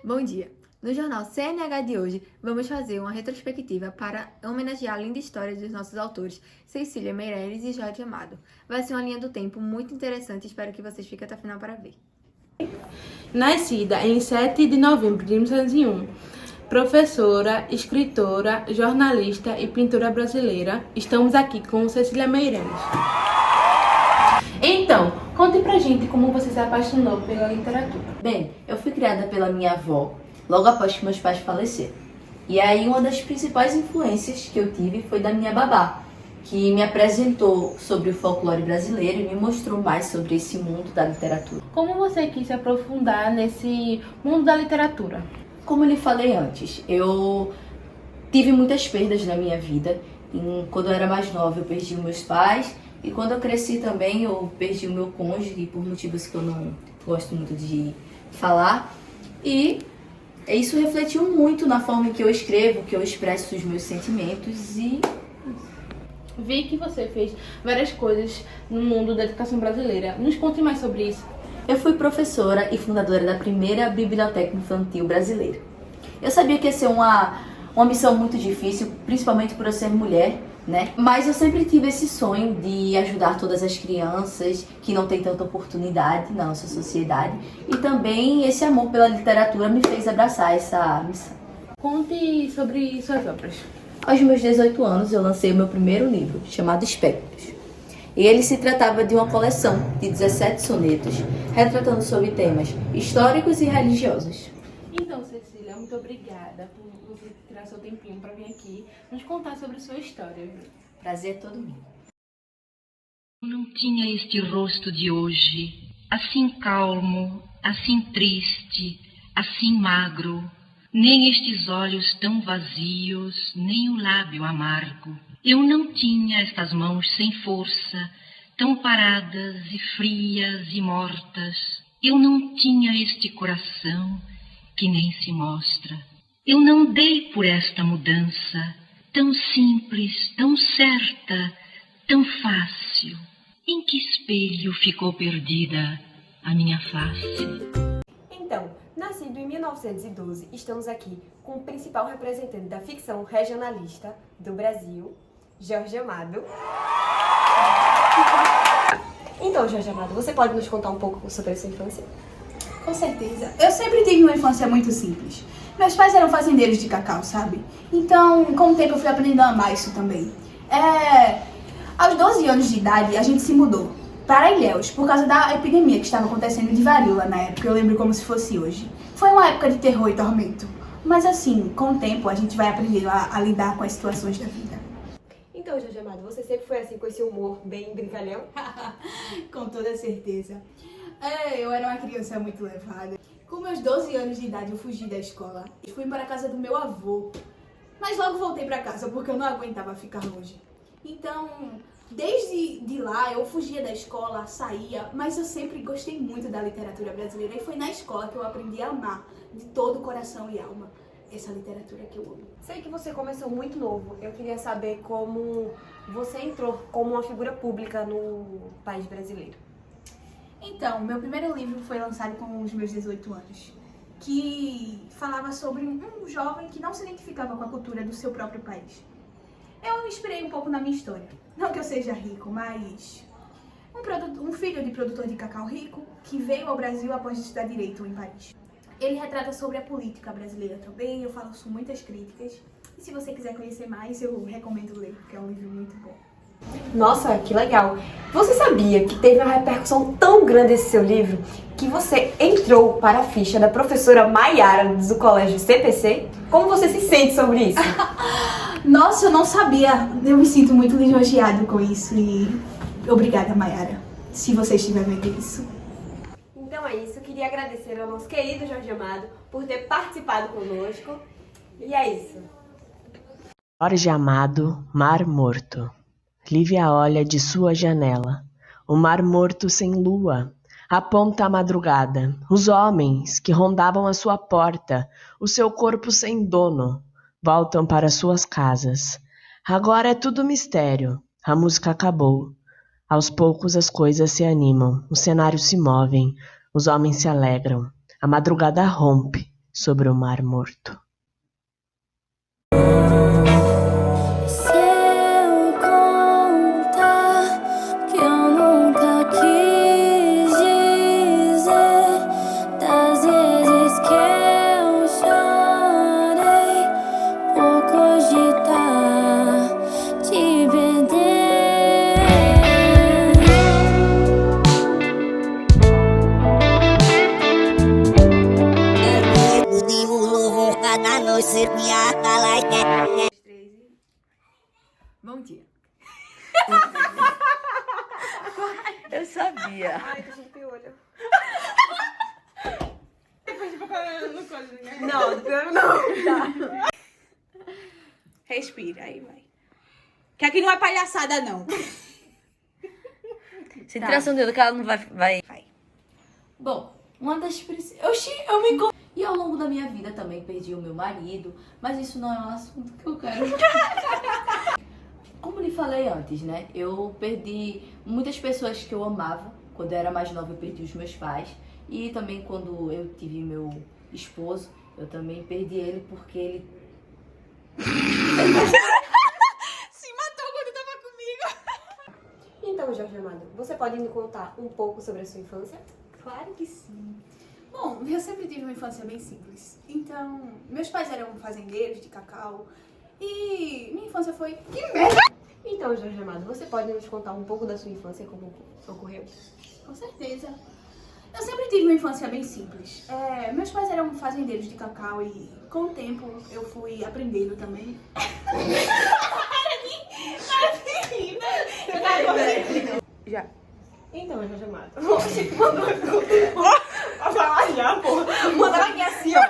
Bom dia! No jornal CNH de hoje, vamos fazer uma retrospectiva para homenagear a linda história dos nossos autores, Cecília Meirelles e Jorge Amado. Vai ser uma linha do tempo muito interessante, espero que vocês fiquem até o final para ver. Nascida em 7 de novembro de 1901, professora, escritora, jornalista e pintora brasileira, estamos aqui com Cecília Meirelles. Então, conte pra gente como você se apaixonou pela literatura. Bem, eu fui criada pela minha avó logo após que meus pais faleceram. E aí uma das principais influências que eu tive foi da minha babá, que me apresentou sobre o folclore brasileiro e me mostrou mais sobre esse mundo da literatura. Como você quis se aprofundar nesse mundo da literatura? Como eu lhe falei antes, eu tive muitas perdas na minha vida. Quando eu era mais nova, eu perdi meus pais. E quando eu cresci também, eu perdi o meu cônjuge, por motivos que eu não gosto muito de falar. E isso refletiu muito na forma em que eu escrevo, que eu expresso os meus sentimentos e... Vi que você fez várias coisas no mundo da educação brasileira. Nos conte mais sobre isso. Eu fui professora e fundadora da primeira biblioteca infantil brasileira. Eu sabia que ia ser uma missão muito difícil, principalmente por eu ser mulher, né? Mas eu sempre tive esse sonho de ajudar todas as crianças que não têm tanta oportunidade na nossa sociedade. E também esse amor pela literatura me fez abraçar essa missão. Conte sobre suas obras. Aos meus 18 anos, eu lancei o meu primeiro livro, chamado Espectros. E ele se tratava de uma coleção de 17 sonetos, retratando sobre temas históricos e religiosos. Então, Cecília, muito obrigada por você tirar seu tempinho para vir aqui nos contar sobre sua história. Prazer é todo meu. Não tinha este rosto de hoje, assim calmo, assim triste, assim magro, nem estes olhos tão vazios, nem o lábio amargo. Eu não tinha estas mãos sem força, tão paradas e frias e mortas. Eu não tinha este coração que nem se mostra. Eu não dei por esta mudança, tão simples, tão certa, tão fácil. Em que espelho ficou perdida a minha face? Então, nascido em 1912, estamos aqui com o principal representante da ficção regionalista do Brasil, Jorge Amado. Então, Jorge Amado, você pode nos contar um pouco sobre a sua infância? Com certeza. Eu sempre tive uma infância muito simples. Meus pais eram fazendeiros de cacau, sabe? Então, com o tempo eu fui aprendendo a amar isso também. Aos 12 anos de idade, a gente se mudou para Ilhéus, por causa da epidemia que estava acontecendo de varíola na época. Eu lembro como se fosse hoje. Foi uma época de terror e tormento. Mas assim, com o tempo, a gente vai aprendendo a lidar com as situações da vida. Então, Jorge Amado, você sempre foi assim, com esse humor bem brincalhão? Com toda certeza. Eu era uma criança muito levada. Com meus 12 anos de idade, eu fugi da escola. Fui para a casa do meu avô. Mas logo voltei para casa, porque eu não aguentava ficar longe. Então, desde de lá, eu fugia da escola, saía, mas eu sempre gostei muito da literatura brasileira. E foi na escola que eu aprendi a amar, de todo o coração e alma, essa literatura que eu amo. Sei que você começou muito novo. Eu queria saber como você entrou como uma figura pública no país brasileiro. Então, meu primeiro livro foi lançado com os meus 18 anos, que falava sobre um jovem que não se identificava com a cultura do seu próprio país. Eu me inspirei um pouco na minha história. Não que eu seja rico, mas um filho de produtor de cacau rico que veio ao Brasil após estudar Direito em Paris. Ele retrata sobre a política brasileira também, eu falo sobre muitas críticas. E se você quiser conhecer mais, eu recomendo ler, porque é um livro muito bom. Nossa, que legal! Você sabia que teve uma repercussão tão grande esse seu livro que você entrou para a ficha da professora Maiara do colégio CPC? Como você se sente sobre isso? Nossa, eu não sabia. Eu me sinto muito lisonjeado com isso e obrigada, Maiara, se você estiver vendo isso. Então é isso, eu queria agradecer ao nosso querido Jorge Amado por ter participado conosco. E é isso. Jorge Amado, Mar Morto. Lívia olha de sua janela. O mar morto sem lua aponta a madrugada. Os homens que rondavam a sua porta, o seu corpo sem dono, voltam para suas casas. Agora é tudo mistério. A música acabou. Aos poucos as coisas se animam, os cenários se movem, os homens se alegram. A madrugada rompe sobre o Mar Morto. Se eu contar que eu nunca quis dizer das vezes que eu chorei por cogitar te perder. Bom dia. Eu sabia. Ai, tô sem piolho. No coisa, né? Não, não. Respira, aí vai. Que aqui não é palhaçada, não. Sem tiração de dedo que ela não vai. Bom, uma das principais. Eu me. E ao longo da minha vida também perdi o meu marido, mas isso não é um assunto que eu quero. Como lhe falei antes, né? Eu perdi muitas pessoas que eu amava. Quando eu era mais nova, eu perdi os meus pais. E também quando eu tive meu esposo, eu também perdi ele porque ele. Se matou quando tava comigo. Então, Jorge Amado, você pode me contar um pouco sobre a sua infância? Claro que sim. Bom, eu sempre tive uma infância bem simples. Então, meus pais eram fazendeiros de cacau. E minha infância foi... Que merda! Então, Jorge Amado, você pode nos contar um pouco da sua infância, como ocorreu? Com certeza. Eu sempre tive uma infância bem simples. Meus pais eram fazendeiros de cacau e com o tempo eu fui aprendendo também. Já. Então, Jorge Amado, você mandou pra falar já, porra. Mandava aqui assim, ó.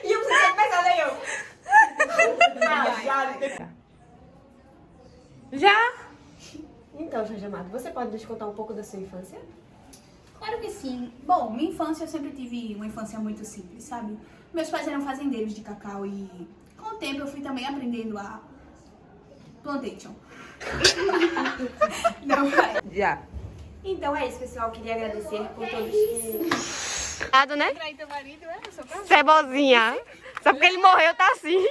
E eu preciso pensar daí, eu. Já? Então, Jorge Amado, você pode nos contar um pouco da sua infância? Claro que sim. Bom, minha infância eu sempre tive uma infância muito simples, sabe? Meus pais eram fazendeiros de cacau e com o tempo eu fui também aprendendo a plantation. Não vai. Já. Então é isso, pessoal. Queria agradecer por todos que... Né? Trair teu marido, é? Cebozinha. Só porque ele morreu, tá assim.